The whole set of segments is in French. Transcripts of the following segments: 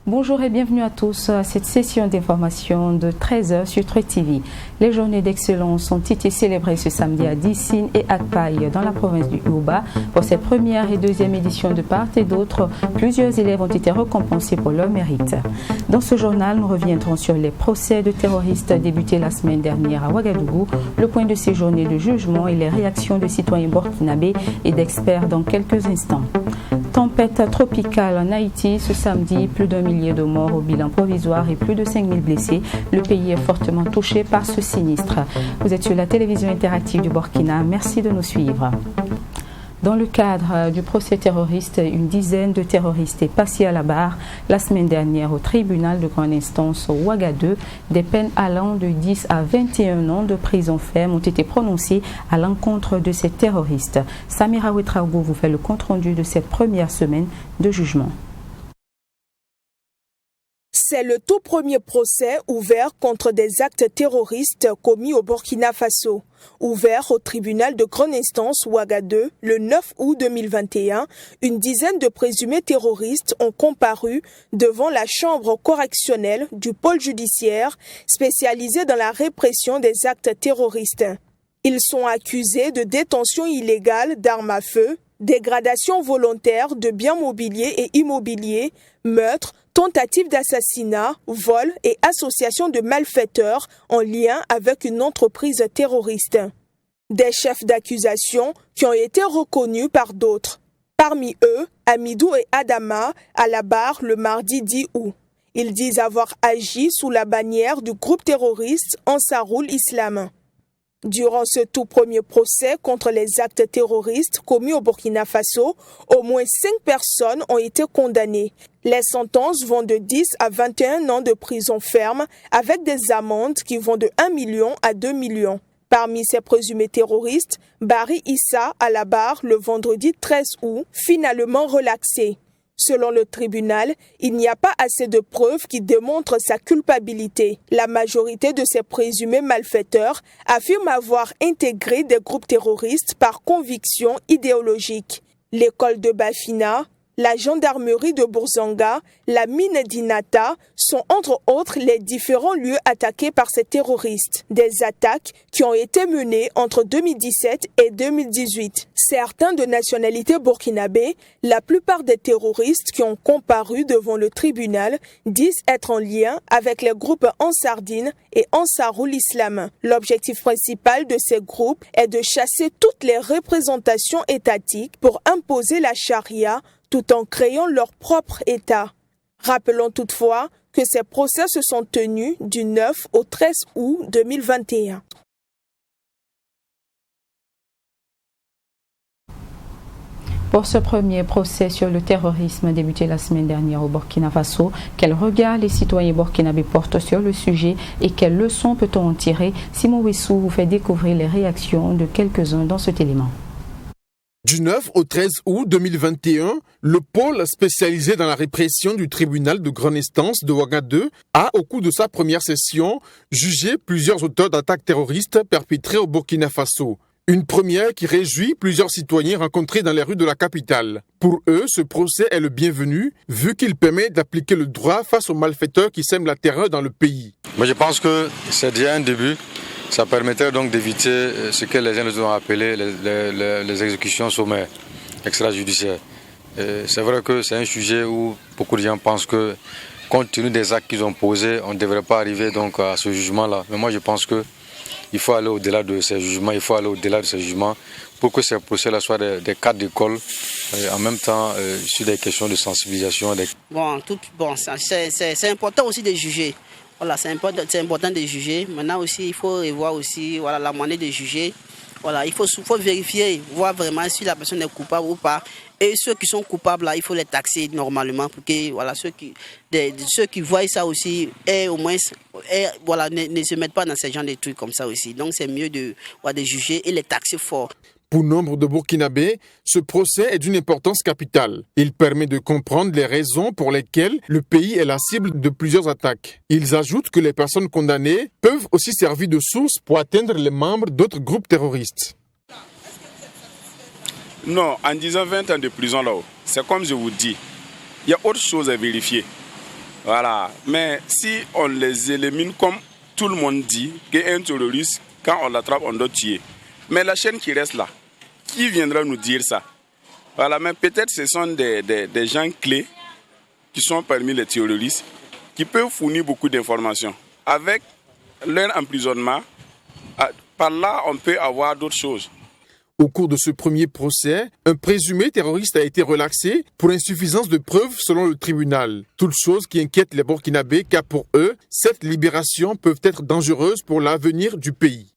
Bonjour et bienvenue à tous à cette session d'information de 13h sur Troy TV. Les journées d'excellence ont été célébrées ce samedi à Dissine et Akpaï dans la province du Yoruba. Pour cette première et deuxième édition de part et d'autre, plusieurs élèves ont été récompensés pour leur mérite. Dans ce journal, nous reviendrons sur les procès de terroristes débutés la semaine dernière à Ouagadougou, le point de ces journées de jugement et les réactions de citoyens burkinabés et d'experts dans quelques instants. Tempête tropicale en Haïti ce samedi, plus d'1 millier de morts au bilan provisoire et plus de 5000 blessés. Le pays est fortement touché par ce sinistre. Vous êtes sur la télévision interactive du Burkina. Merci de nous suivre. Dans le cadre du procès terroriste, une dizaine de terroristes est passée à la barre la semaine dernière au tribunal de grande instance Ouagadougou. Des peines allant de 10 à 21 ans de prison ferme ont été prononcées à l'encontre de ces terroristes. Samira Ouetraogo vous fait le compte-rendu de cette première semaine de jugement. C'est le tout premier procès ouvert contre des actes terroristes commis au Burkina Faso. Ouvert au tribunal de grande instance Ouagadougou le 9 août 2021, une dizaine de présumés terroristes ont comparu devant la chambre correctionnelle du pôle judiciaire spécialisé dans la répression des actes terroristes. Ils sont accusés de détention illégale d'armes à feu, dégradation volontaire de biens mobiliers et immobiliers, meurtre, tentative d'assassinat, vol et association de malfaiteurs en lien avec une entreprise terroriste. Des chefs d'accusation qui ont été reconnus par d'autres. Parmi eux, Amidou et Adama à la barre le mardi 10 août. Ils disent avoir agi sous la bannière du groupe terroriste Ansaroul Islam. Durant ce tout premier procès contre les actes terroristes commis au Burkina Faso, au moins 5 personnes ont été condamnées. Les sentences vont de 10 à 21 ans de prison ferme avec des amendes qui vont de 1 million à 2 millions. Parmi ces présumés terroristes, Bari Issa à la barre le vendredi 13 août, finalement relaxé. Selon le tribunal, il n'y a pas assez de preuves qui démontrent sa culpabilité. La majorité de ces présumés malfaiteurs affirment avoir intégré des groupes terroristes par conviction idéologique. L'école de Bafina, la gendarmerie de Bourzanga, la mine d'Inata sont entre autres les différents lieux attaqués par ces terroristes. Des attaques qui ont été menées entre 2017 et 2018. Certains de nationalité burkinabé, la plupart des terroristes qui ont comparu devant le tribunal disent être en lien avec les groupes Ansardine et Ansaroul Islam. L'objectif principal de ces groupes est de chasser toutes les représentations étatiques pour imposer la charia tout en créant leur propre État. Rappelons toutefois que ces procès se sont tenus du 9 au 13 août 2021. Pour ce premier procès sur le terrorisme débuté la semaine dernière au Burkina Faso, quel regard les citoyens burkinabés portent sur le sujet et quelles leçons peut-on en tirer? Simon Wessou vous fait découvrir les réactions de quelques-uns dans cet élément. Du 9 au 13 août 2021, le pôle spécialisé dans la répression du tribunal de grande instance de Ouagadougou a, au cours de sa première session, jugé plusieurs auteurs d'attaques terroristes perpétrées au Burkina Faso. Une première qui réjouit plusieurs citoyens rencontrés dans les rues de la capitale. Pour eux, ce procès est le bienvenu, vu qu'il permet d'appliquer le droit face aux malfaiteurs qui sèment la terreur dans le pays. Moi, je pense que c'est déjà un début. Ça permettrait donc d'éviter ce que les gens ont appelé les exécutions sommaires, extrajudiciaires. C'est vrai que c'est un sujet où beaucoup de gens pensent que, compte tenu des actes qu'ils ont posés, on ne devrait pas arriver donc à ce jugement-là. Mais moi, je pense qu'il faut aller au-delà de ces jugements, pour que ces procès-là soient des cadres d'école, en même temps sur des questions de sensibilisation. C'est important aussi de juger. Voilà, c'est important de juger. Maintenant aussi, il faut revoir aussi la manière de juger. Voilà, il faut vérifier, voir vraiment si la personne est coupable ou pas. Et ceux qui sont coupables, là, il faut les taxer normalement pour que voilà, ceux qui voient ça aussi au moins voilà, ne se mettent pas dans ce genre de trucs comme ça aussi. Donc c'est mieux de juger et les taxer fort. Pour nombre de Burkinabés, ce procès est d'une importance capitale. Il permet de comprendre les raisons pour lesquelles le pays est la cible de plusieurs attaques. Ils ajoutent que les personnes condamnées peuvent aussi servir de source pour atteindre les membres d'autres groupes terroristes. Non, en disant 20 ans de prison là-haut, c'est comme je vous dis, il y a autre chose à vérifier. Voilà. Mais si on les élimine comme tout le monde dit, qu'un terroriste, quand on l'attrape, on doit tuer. Mais la chaîne qui reste là, qui viendra nous dire ça? Voilà, mais peut-être ce sont des gens clés qui sont parmi les terroristes qui peuvent fournir beaucoup d'informations. Avec leur emprisonnement, par là, on peut avoir d'autres choses. Au cours de ce premier procès, un présumé terroriste a été relaxé pour insuffisance de preuves selon le tribunal. Toute chose qui inquiète les Burkinabés car pour eux, cette libération peut être dangereuse pour l'avenir du pays.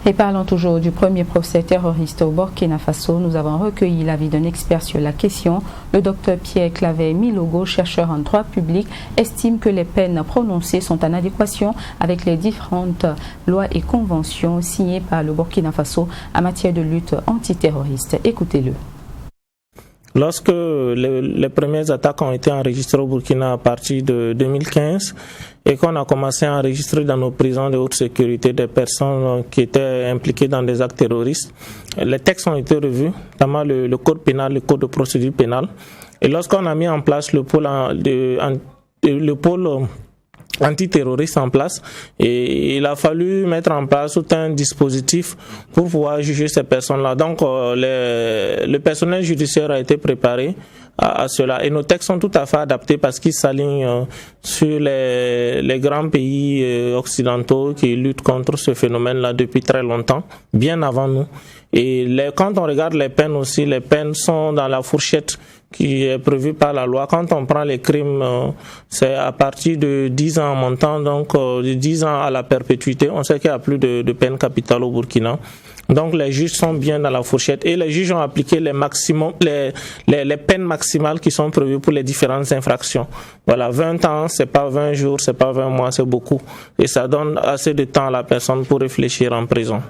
Et parlons toujours du premier procès terroriste au Burkina Faso. Nous avons recueilli l'avis d'un expert sur la question. Le docteur Pierre Clavet Milogo, chercheur en droit public, estime que les peines prononcées sont en adéquation avec les différentes lois et conventions signées par le Burkina Faso en matière de lutte antiterroriste. Écoutez-le. Lorsque les premières attaques ont été enregistrées au Burkina à partir de 2015 et qu'on a commencé à enregistrer dans nos prisons de haute sécurité des personnes qui étaient impliquées dans des actes terroristes, les textes ont été revus, notamment le code pénal, le code de procédure pénale. Et lorsqu'on a mis en place le pôle antiterroriste en place, et il a fallu mettre en place tout un dispositif pour pouvoir juger ces personnes-là. Donc le personnel judiciaire a été préparé à cela et nos textes sont tout à fait adaptés parce qu'ils s'alignent sur les grands pays occidentaux qui luttent contre ce phénomène-là depuis très longtemps, bien avant nous. Et quand on regarde les peines aussi, les peines sont dans la fourchette qui est prévue par la loi. Quand on prend les crimes, c'est à partir de 10 ans en montant, donc de 10 ans à la perpétuité. On sait qu'il n'y a plus de peine capitale au Burkina. Donc les juges sont bien dans la fourchette et les juges ont appliqué les peines maximales qui sont prévues pour les différentes infractions. Voilà, 20 ans, c'est pas 20 jours, c'est pas 20 mois, c'est beaucoup. Et ça donne assez de temps à la personne pour réfléchir en prison.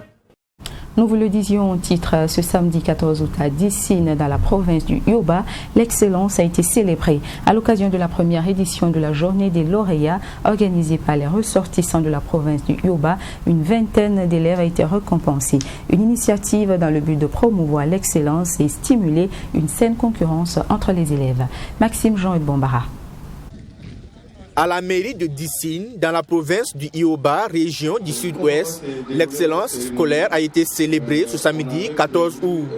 Nous vous le disions au titre, ce samedi 14 août à Dissine, dans la province du Yoba, l'excellence a été célébrée à l'occasion de la première édition de la journée des lauréats organisée par les ressortissants de la province du Yoba. Une vingtaine d'élèves a été récompensée. Une initiative dans le but de promouvoir l'excellence et stimuler une saine concurrence entre les élèves. Maxime Jean et Bombara. À la mairie de Dissine, dans la province du Yoba, région du sud-ouest, l'excellence scolaire a été célébrée ce samedi 14 août.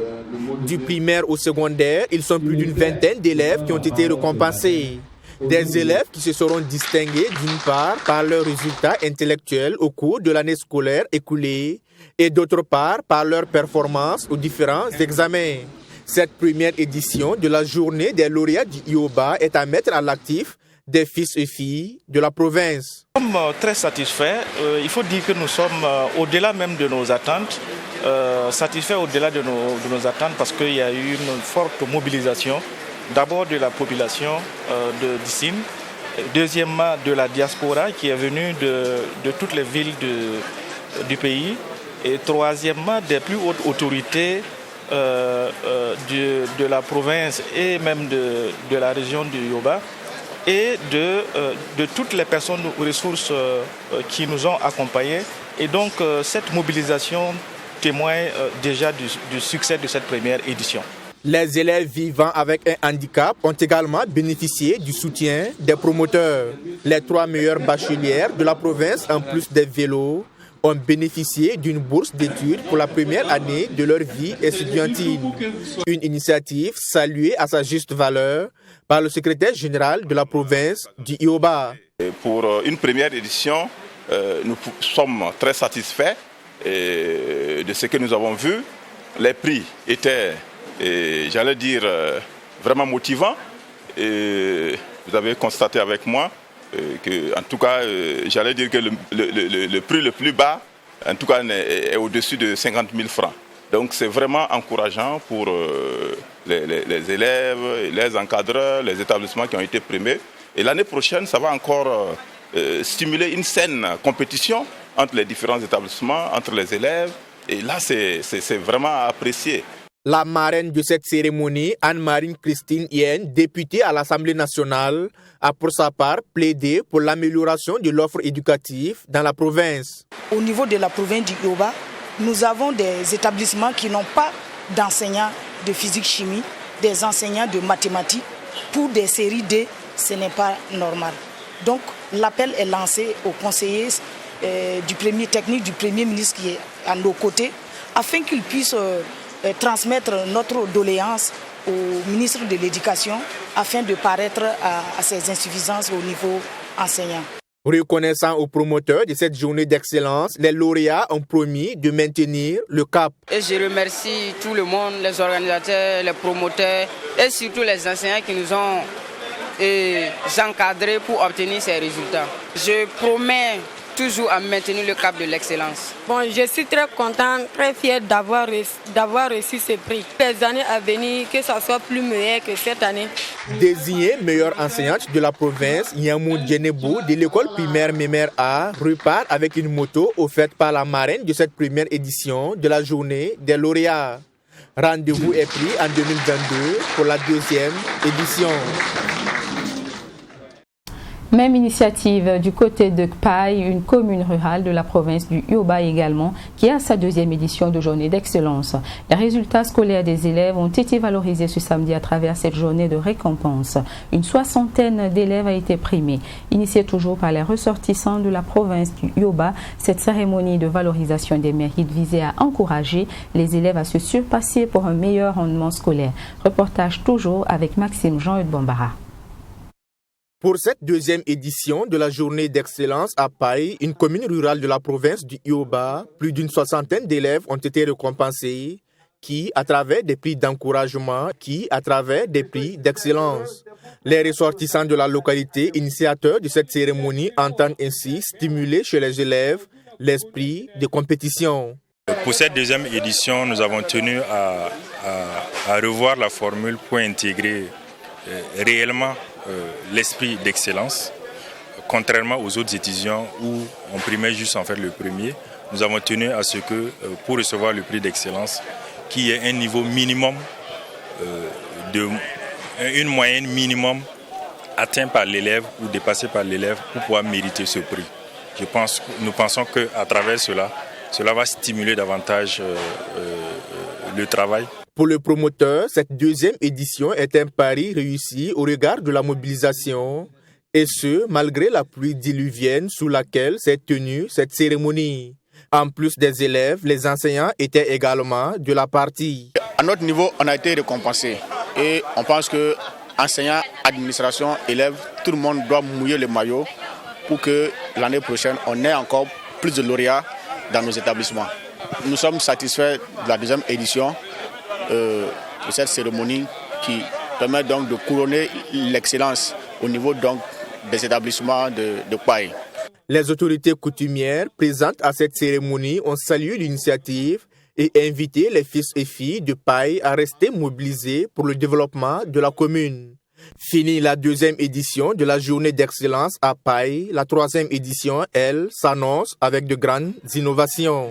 Du primaire au secondaire, ils sont plus d'une vingtaine d'élèves qui ont été récompensés. Des élèves qui se seront distingués d'une part par leurs résultats intellectuels au cours de l'année scolaire écoulée et d'autre part par leurs performances aux différents examens. Cette première édition de la journée des lauréats du Yoba est à mettre à l'actif des fils et filles de la province. Nous sommes très satisfaits. Il faut dire que nous sommes au-delà même de nos attentes, satisfaits au-delà de nos attentes parce qu'il y a eu une forte mobilisation, d'abord de la population de Dissine, deuxièmement de la diaspora qui est venue de toutes les villes du pays et troisièmement des plus hautes autorités de la province et même de la région du Yoba, et de toutes les personnes aux ressources qui nous ont accompagnés. Et donc cette mobilisation témoigne déjà du succès de cette première édition. Les élèves vivant avec un handicap ont également bénéficié du soutien des promoteurs. Les 3 meilleures bachelières de la province, en plus des vélos, ont bénéficié d'une bourse d'études pour la première année de leur vie estudiantine. Une initiative saluée à sa juste valeur par le secrétaire général de la province du Yoba. Pour une première édition, nous sommes très satisfaits de ce que nous avons vu. Les prix étaient, j'allais dire, vraiment motivants. Et vous avez constaté avec moi que, en tout cas, j'allais dire que le prix le plus bas en tout cas, est au-dessus de 50 000 francs. Donc c'est vraiment encourageant pour les élèves, les encadreurs, les établissements qui ont été primés. Et l'année prochaine, ça va encore stimuler une saine compétition entre les différents établissements, entre les élèves. Et là, c'est vraiment apprécié. La marraine de cette cérémonie, Anne-Marie Christine Yen, députée à l'Assemblée nationale, a pour sa part plaidé pour l'amélioration de l'offre éducative dans la province. Au niveau de la province du Yoba, nous avons des établissements qui n'ont pas d'enseignants de physique-chimie, des enseignants de mathématiques. Pour des séries D, ce n'est pas normal. Donc l'appel est lancé aux conseillers du premier technique, du premier ministre qui est à nos côtés, afin qu'ils puissent transmettre notre doléance au ministre de l'Éducation, afin de paraître à ces insuffisances au niveau enseignant. Reconnaissant aux promoteurs de cette journée d'excellence, les lauréats ont promis de maintenir le cap. Et je remercie tout le monde, les organisateurs, les promoteurs et surtout les enseignants qui nous ont encadrés pour obtenir ces résultats. Je promets toujours à maintenir le cap de l'excellence. Bon, je suis très contente, très fière d'avoir reçu ce prix. Les années à venir, que ça soit plus meilleur que cette année. Désignée meilleure enseignante de la province, Nyamou Djenebou de l'école primaire Mémère A repart avec une moto offerte par la marraine de cette première édition de la journée des lauréats. Rendez-vous est pris en 2022 pour la deuxième édition. Même initiative du côté de Kpaï, une commune rurale de la province du Yoba également, qui a sa deuxième édition de journée d'excellence. Les résultats scolaires des élèves ont été valorisés ce samedi à travers cette journée de récompense. Une soixantaine d'élèves a été primée. Initiée toujours par les ressortissants de la province du Yoba, cette cérémonie de valorisation des mérites visait à encourager les élèves à se surpasser pour un meilleur rendement scolaire. Reportage toujours avec Maxime Jean-Eudes Bambara. Pour cette deuxième édition de la journée d'excellence à Paï, une commune rurale de la province du Yoba, plus d'une soixantaine d'élèves ont été récompensés, qui à travers des prix d'encouragement, qui à travers des prix d'excellence. Les ressortissants de la localité, initiateurs de cette cérémonie, entendent ainsi stimuler chez les élèves l'esprit de compétition. Pour cette deuxième édition, nous avons tenu à revoir la formule pour intégrer réellement l'esprit d'excellence. Contrairement aux autres éditions où on primait juste en fait le premier, nous avons tenu à ce que pour recevoir le prix d'excellence, qu'il y ait un niveau minimum, une moyenne minimum atteint par l'élève ou dépassé par l'élève pour pouvoir mériter ce prix. Nous pensons qu'à travers cela va stimuler davantage le travail. Pour le promoteur, cette deuxième édition est un pari réussi au regard de la mobilisation, et ce, malgré la pluie diluvienne sous laquelle s'est tenue cette cérémonie. En plus des élèves, les enseignants étaient également de la partie. À notre niveau, on a été récompensés et on pense que enseignants, administration, élèves, tout le monde doit mouiller le maillot pour que l'année prochaine, on ait encore plus de lauréats dans nos établissements. Nous sommes satisfaits de la deuxième édition de cette cérémonie qui permet donc de couronner l'excellence au niveau donc des établissements de Kpaï. Les autorités coutumières présentes à cette cérémonie ont salué l'initiative et invité les fils et filles de Kpaï à rester mobilisés pour le développement de la commune. Fini la deuxième édition de la journée d'excellence à Kpaï, la troisième édition, elle, s'annonce avec de grandes innovations.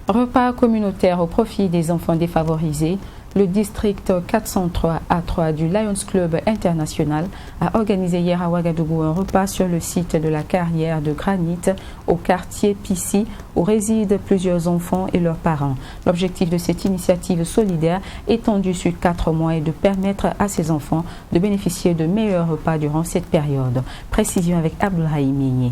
Repas communautaire au profit des enfants défavorisés. Le district 403A3 du Lions Club International a organisé hier à Ouagadougou un repas sur le site de la carrière de granit au quartier Pissi où résident plusieurs enfants et leurs parents. L'objectif de cette initiative solidaire étendue sur 4 mois est de permettre à ces enfants de bénéficier de meilleurs repas durant cette période. Précision avec Abdoulaye Migné.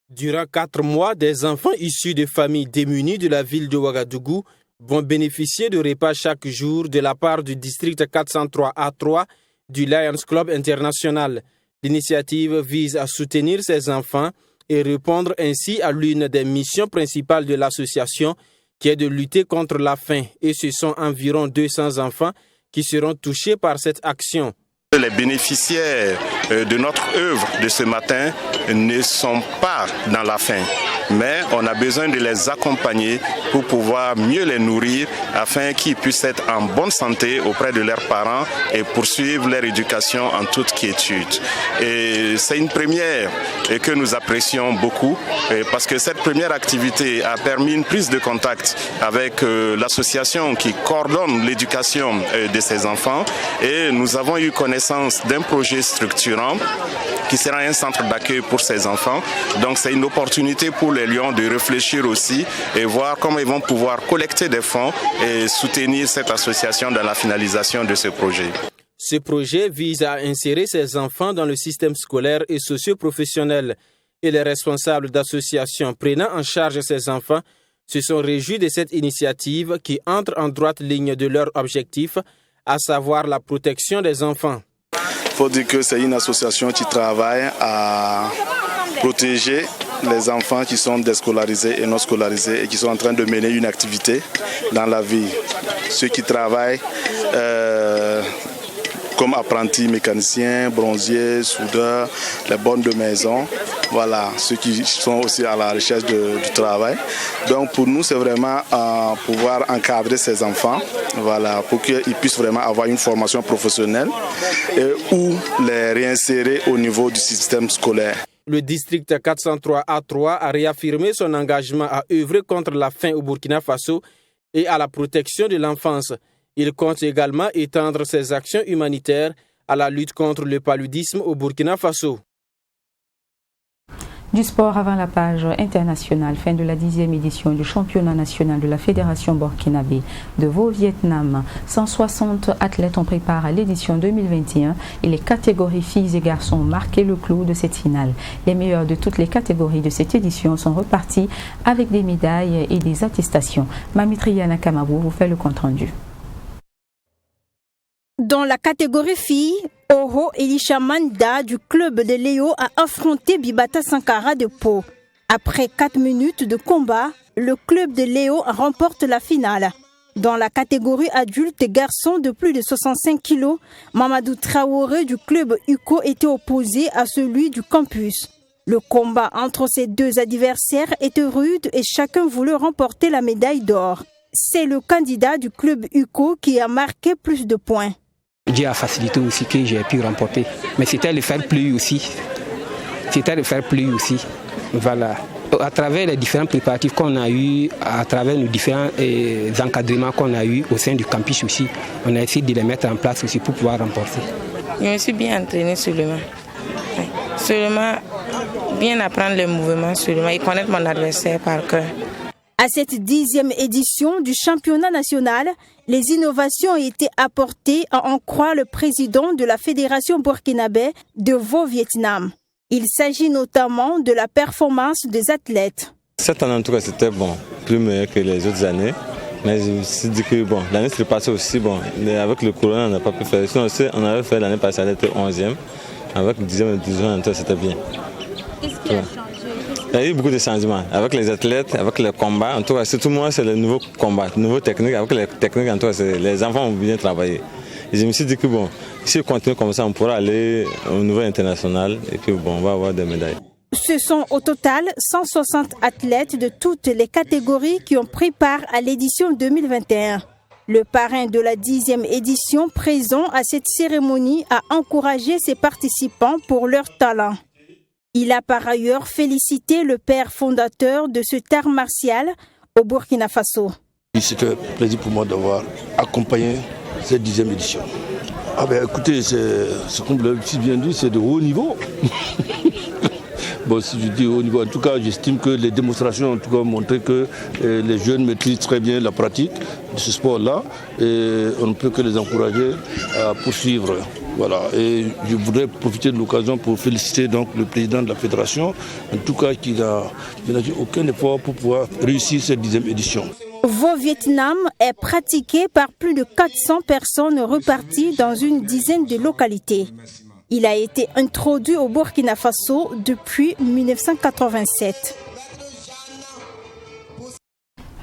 Durant 4 mois, des enfants issus de familles démunies de la ville de Ouagadougou vont bénéficier de repas chaque jour de la part du district 403A3 du Lions Club International. L'initiative vise à soutenir ces enfants et répondre ainsi à l'une des missions principales de l'association qui est de lutter contre la faim. Et ce sont environ 200 enfants qui seront touchés par cette action. Les bénéficiaires de notre œuvre de ce matin ne sont pas dans la faim, mais on a besoin de les accompagner pour pouvoir mieux les nourrir afin qu'ils puissent être en bonne santé auprès de leurs parents et poursuivre leur éducation en toute quiétude. Et c'est une première que nous apprécions beaucoup parce que cette première activité a permis une prise de contact avec l'association qui coordonne l'éducation de ces enfants et nous avons eu connaissance d'un projet structurant qui sera un centre d'accueil pour ces enfants. Donc c'est une opportunité pour les Lions de réfléchir aussi et voir comment ils vont pouvoir collecter des fonds et soutenir cette association dans la finalisation de ce projet. Ce projet vise à insérer ces enfants dans le système scolaire et socio-professionnel. Et les responsables d'associations prenant en charge ces enfants se sont réjouis de cette initiative qui entre en droite ligne de leur objectif, à savoir la protection des enfants. Il faut dire que c'est une association qui travaille à protéger les enfants qui sont déscolarisés et non scolarisés et qui sont en train de mener une activité dans la vie. Ceux qui travaillent comme apprentis mécaniciens, bronziers, soudeurs, les bonnes de maison, voilà, ceux qui sont aussi à la recherche du travail. Donc pour nous, c'est vraiment pouvoir encadrer ces enfants, voilà, pour qu'ils puissent vraiment avoir une formation professionnelle ou les réinsérer au niveau du système scolaire. Le district 403A3 a réaffirmé son engagement à œuvrer contre la faim au Burkina Faso et à la protection de l'enfance. Il compte également étendre ses actions humanitaires à la lutte contre le paludisme au Burkina Faso. Du sport avant la page internationale, fin de la 10e édition du championnat national de la Fédération burkinabé de Vaud-Vietnam. 160 athlètes ont pris part à l'édition 2021 et les catégories filles et garçons ont marqué le clou de cette finale. Les meilleurs de toutes les catégories de cette édition sont repartis avec des médailles et des attestations. Mamitriana Kamabou vous fait le compte-rendu. Dans la catégorie filles, Oro Elisha Manda du club de Léo a affronté Bibata Sankara de Pau. Après 4 minutes de combat, le club de Léo remporte la finale. Dans la catégorie adulte et garçons de plus de 65 kg, Mamadou Traoré du club UCO était opposé à celui du campus. Le combat entre ces deux adversaires était rude et chacun voulait remporter la médaille d'or. C'est le candidat du club UCO qui a marqué plus de points. Dieu a facilité aussi que j'ai pu remporter. Mais c'était le faire plus aussi. Voilà. À travers les différents préparatifs qu'on a eus, à travers les différents encadrements qu'on a eus au sein du campus aussi, on a essayé de les mettre en place aussi pour pouvoir remporter. Je me suis bien entraîné seulement. Seulement, bien apprendre les mouvements seulement et connaître mon adversaire par cœur. À cette 10e édition du championnat national, les innovations ont été apportées à en croire le président de la Fédération burkinabé de Vaud-Vietnam. Il s'agit notamment de la performance des athlètes. Cette année, en tout cas, c'était plus meilleur que les autres années. Mais je me suis dit que l'année s'est passée aussi, mais avec le corona, on n'a pas pu faire. Sinon, on avait fait l'année passée, elle était 11e. Avec le 10e et le 12e, c'était bien. Qu'est-ce qui a changé? Il y a eu beaucoup de changements avec les athlètes, avec les combats. En tout cas, tout le monde, c'est le nouveau combat, nouveau technique. Avec les techniques, en tout cas, les enfants ont bien travaillé. Et je me suis dit que si on continue comme ça, on pourra aller au niveau international et puis on va avoir des médailles. Ce sont au total 160 athlètes de toutes les catégories qui ont pris part à l'édition 2021. Le parrain de la 10e édition présent à cette cérémonie a encouragé ses participants pour leur talent. Il a par ailleurs félicité le père fondateur de ce art martial au Burkina Faso. C'est un plaisir pour moi d'avoir accompagné cette 10e édition. Écoutez, c'est comme vous l'avez si bien dit, c'est de haut niveau. Si je dis haut niveau, en tout cas, j'estime que les démonstrations ont montré que les jeunes maîtrisent très bien la pratique de ce sport-là et on ne peut que les encourager à poursuivre. Voilà. Et je voudrais profiter de l'occasion pour féliciter donc le président de la fédération, en tout cas qui n'a fait aucun effort pour pouvoir réussir cette 10e édition. Vaud-Vietnam est pratiqué par plus de 400 personnes reparties dans une dizaine de localités. Il a été introduit au Burkina Faso depuis 1987.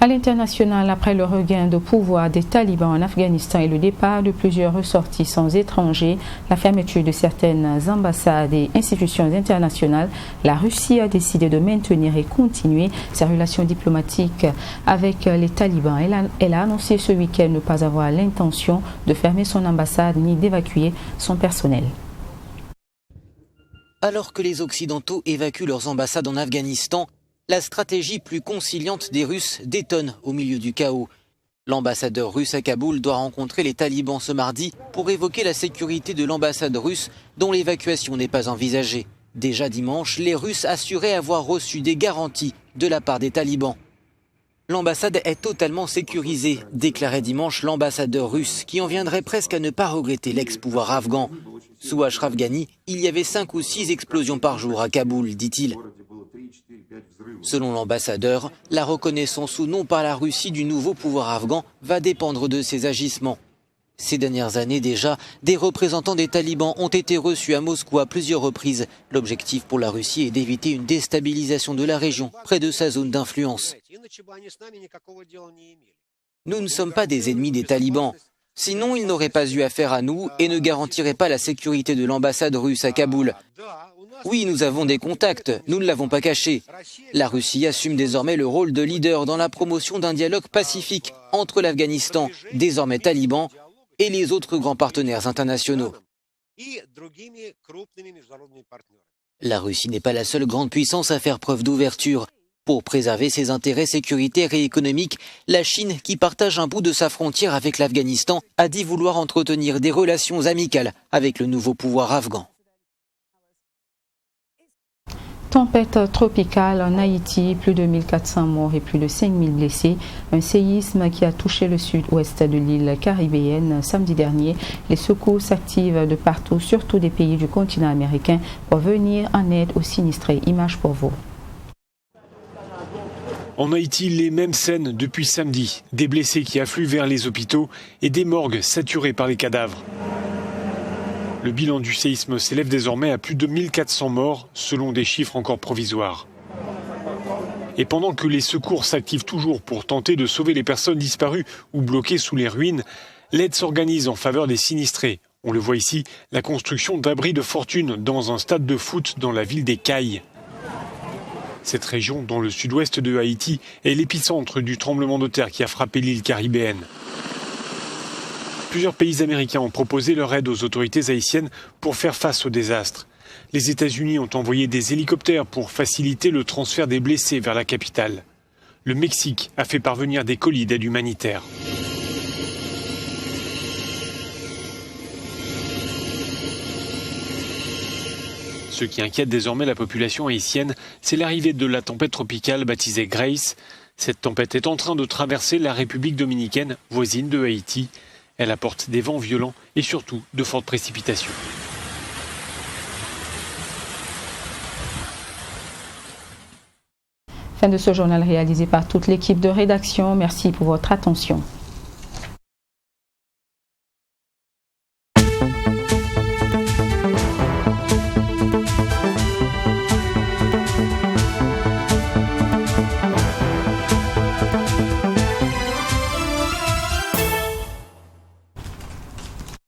À l'international, après le regain de pouvoir des talibans en Afghanistan et le départ de plusieurs ressortissants étrangers, la fermeture de certaines ambassades et institutions internationales, la Russie a décidé de maintenir et continuer ses relations diplomatiques avec les talibans. Elle a annoncé ce week-end ne pas avoir l'intention de fermer son ambassade ni d'évacuer son personnel. Alors que les Occidentaux évacuent leurs ambassades en Afghanistan, la stratégie plus conciliante des Russes détonne au milieu du chaos. L'ambassadeur russe à Kaboul doit rencontrer les talibans ce mardi pour évoquer la sécurité de l'ambassade russe dont l'évacuation n'est pas envisagée. Déjà dimanche, les Russes assuraient avoir reçu des garanties de la part des talibans. L'ambassade est totalement sécurisée, déclarait dimanche l'ambassadeur russe, qui en viendrait presque à ne pas regretter l'ex-pouvoir afghan. Sous Ashraf Ghani, il y avait 5 ou 6 explosions par jour à Kaboul, dit-il. Selon l'ambassadeur, la reconnaissance ou non par la Russie du nouveau pouvoir afghan va dépendre de ses agissements. Ces dernières années déjà, des représentants des talibans ont été reçus à Moscou à plusieurs reprises. L'objectif pour la Russie est d'éviter une déstabilisation de la région près de sa zone d'influence. Nous ne sommes pas des ennemis des talibans. Sinon, ils n'auraient pas eu affaire à nous et ne garantiraient pas la sécurité de l'ambassade russe à Kaboul. Oui, nous avons des contacts, nous ne l'avons pas caché. La Russie assume désormais le rôle de leader dans la promotion d'un dialogue pacifique entre l'Afghanistan, désormais taliban, et les autres grands partenaires internationaux. La Russie n'est pas la seule grande puissance à faire preuve d'ouverture. Pour préserver ses intérêts sécuritaires et économiques, la Chine, qui partage un bout de sa frontière avec l'Afghanistan, a dit vouloir entretenir des relations amicales avec le nouveau pouvoir afghan. Tempête tropicale en Haïti, plus de 1400 morts et plus de 5000 blessés. Un séisme qui a touché le sud-ouest de l'île caribéenne samedi dernier. Les secours s'activent de partout, surtout des pays du continent américain, pour venir en aide aux sinistrés. Image pour vous. En Haïti, les mêmes scènes depuis samedi. Des blessés qui affluent vers les hôpitaux et des morgues saturées par les cadavres. Le bilan du séisme s'élève désormais à plus de 1400 morts, selon des chiffres encore provisoires. Et pendant que les secours s'activent toujours pour tenter de sauver les personnes disparues ou bloquées sous les ruines, l'aide s'organise en faveur des sinistrés. On le voit ici, la construction d'abris de fortune dans un stade de foot dans la ville des Cayes. Cette région, dans le sud-ouest de Haïti, est l'épicentre du tremblement de terre qui a frappé l'île caribéenne. Plusieurs pays américains ont proposé leur aide aux autorités haïtiennes pour faire face au désastre. Les États-Unis ont envoyé des hélicoptères pour faciliter le transfert des blessés vers la capitale. Le Mexique a fait parvenir des colis d'aide humanitaire. Ce qui inquiète désormais la population haïtienne, c'est l'arrivée de la tempête tropicale baptisée Grace. Cette tempête est en train de traverser la République dominicaine, voisine de Haïti. Elle apporte des vents violents et surtout de fortes précipitations. Fin de ce journal réalisé par toute l'équipe de rédaction. Merci pour votre attention.